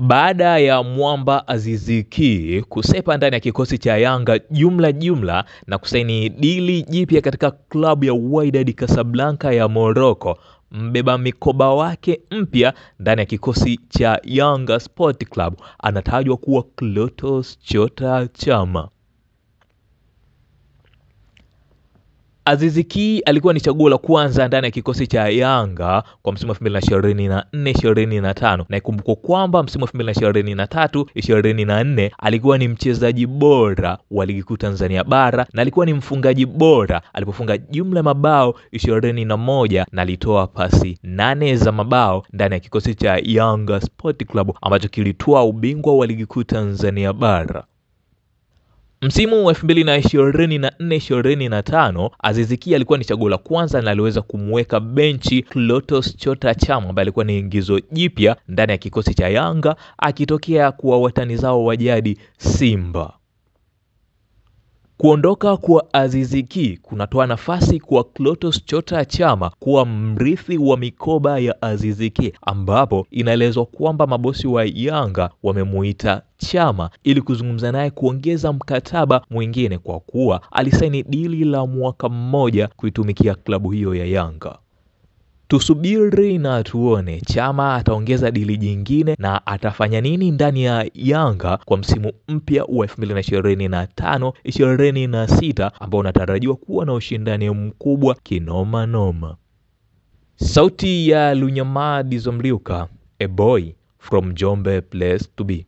Baada ya mwamba Aziz Ki kusepa ndani ya kikosi cha Yanga jumla na kusaini dili jipya katika klabu ya Wydad Casablanca ya Morocco, mbeba mikoba wake mpya ndani ya kikosi cha Yanga Sport Club anatajwa kuwa Clatous Chota Chama. Aziz Ki alikuwa ni chaguo la kwanza ndani ya kikosi cha Yanga kwa msimu wa 2024-2025 na ikumbuko kwamba msimu wa 2023-2024 alikuwa ni mchezaji bora wa ligi kuu Tanzania bara na alikuwa ni mfungaji bora alipofunga jumla ya mabao 21 na alitoa pasi 8 za mabao ndani ya kikosi cha Yanga Sport Club ambacho kilitoa ubingwa wa ligi kuu Tanzania bara. Msimu wa 2024-2025 Aziz Ki alikuwa ni chaguo la kwanza na aliweza kumweka benchi Clatous Chota Chama ambaye alikuwa ni ingizo jipya ndani ya kikosi cha Yanga akitokea kwa watani zao wa jadi Simba. Kuondoka kwa Aziz Ki kunatoa nafasi kwa Clatous Chota Chama kuwa mrithi wa mikoba ya Aziz Ki, ambapo inaelezwa kwamba mabosi wa Yanga wamemuita Chama ili kuzungumza naye kuongeza mkataba mwingine kwa kuwa alisaini dili la mwaka mmoja kuitumikia klabu hiyo ya Yanga. Tusubiri na tuone Chama ataongeza dili jingine na atafanya nini ndani ya Yanga kwa msimu mpya wa 2025-2026 ambao unatarajiwa kuwa na ushindani mkubwa kinoma noma. Sauti ya Lunyamadi Zomliuka, a boy from Jombe place to be.